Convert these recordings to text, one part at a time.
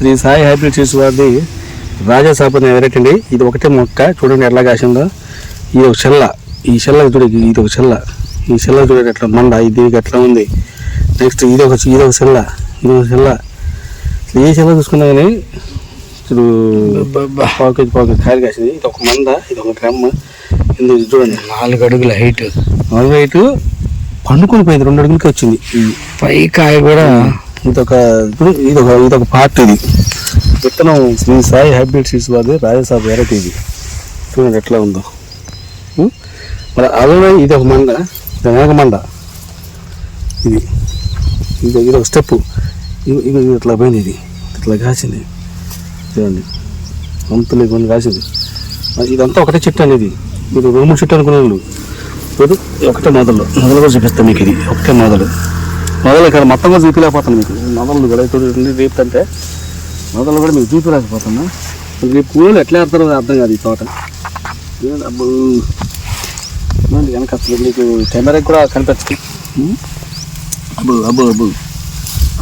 Shri Sai hybrid seeds వారిది రాజాసాబ్ అనే variety అండి. ఇది ఒకటే మొక్క చూడండి ఎట్లా కాసిందో. ఇది ఒక చెల్ల, ఈ చెల్ల చూడండి, ఇది ఒక చెల్ల, ఈ చెల్ల చూడండి ఎట్లా మండ దీనికి ఎట్లా ఉంది. నెక్స్ట్ ఇది ఒక చెల్ల, ఇది ఒక చెల్ల. ఏ చెల్ల చూసుకున్నా కానీ ఇప్పుడు పావు కేజీ కాయలు కాసింది. ఇది ఒక మంద, ఇది ఒక డ్రమ్. ఇది చూడండి 4 అడుగుల హైట్, 4 హైట్ పండుకొని పోయింది, 2 అడుగులకి వచ్చింది. పై కాయ కూడా ఇదొక పార్ట్. ఇది విత్తనం శ్రీ సాయి హైబ్రిడ్ సీడ్స్ వారి రాజసాబ్ వెరైటీ. ఇది చూడండి ఎట్లా ఉందో. మరి అలాగే ఇది ఒక మండ, ఇది మేక మండ. ఇది ఒక స్టెప్. ఇది ఇట్లా పోయింది, ఇది ఇట్లా కాసింది చూడండి, అంతులు కొన్ని కాసింది. ఇదంతా ఒకటే చెట్టు అనేది. మీరు 2-3 చెట్టు అనుకునే వాళ్ళు చూడు, ఒకటే మొదలు కూడా చూపిస్తాను మీకు. ఇది ఒకటే మొదలు ఇక్కడ మొత్తం కూడా చూపించలేకపోతాను మీకు. మొదలు కూడా చూడండి రేపుతంటే మొదలు కూడా మీకు చూపించలేకపోతున్నా. రేపు కూలీలు ఎట్లా ఆడతారో అర్థం కాదు ఈ తోట. అబ్బు వెనక మీకు కెమెరాకి కూడా కనిపించదు. అబ్బు అబ్బు అబ్బు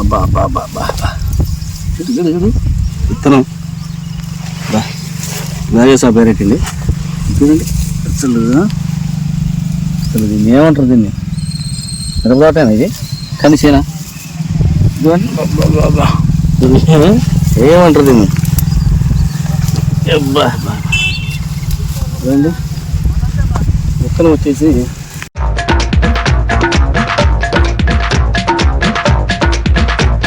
అబ్బా అబ్బా అబ్బా అబ్బా అబ్బా చూడు విత్తనం రాజసాబ్ వెరైటీ అండి. చూడండి అసలు దీన్ని ఏమంటారు, దీన్ని మిరపతోటేనా ఇది కనిసేనా ఏమంటారు దీన్ని? చూడండి విత్తనం వచ్చేసి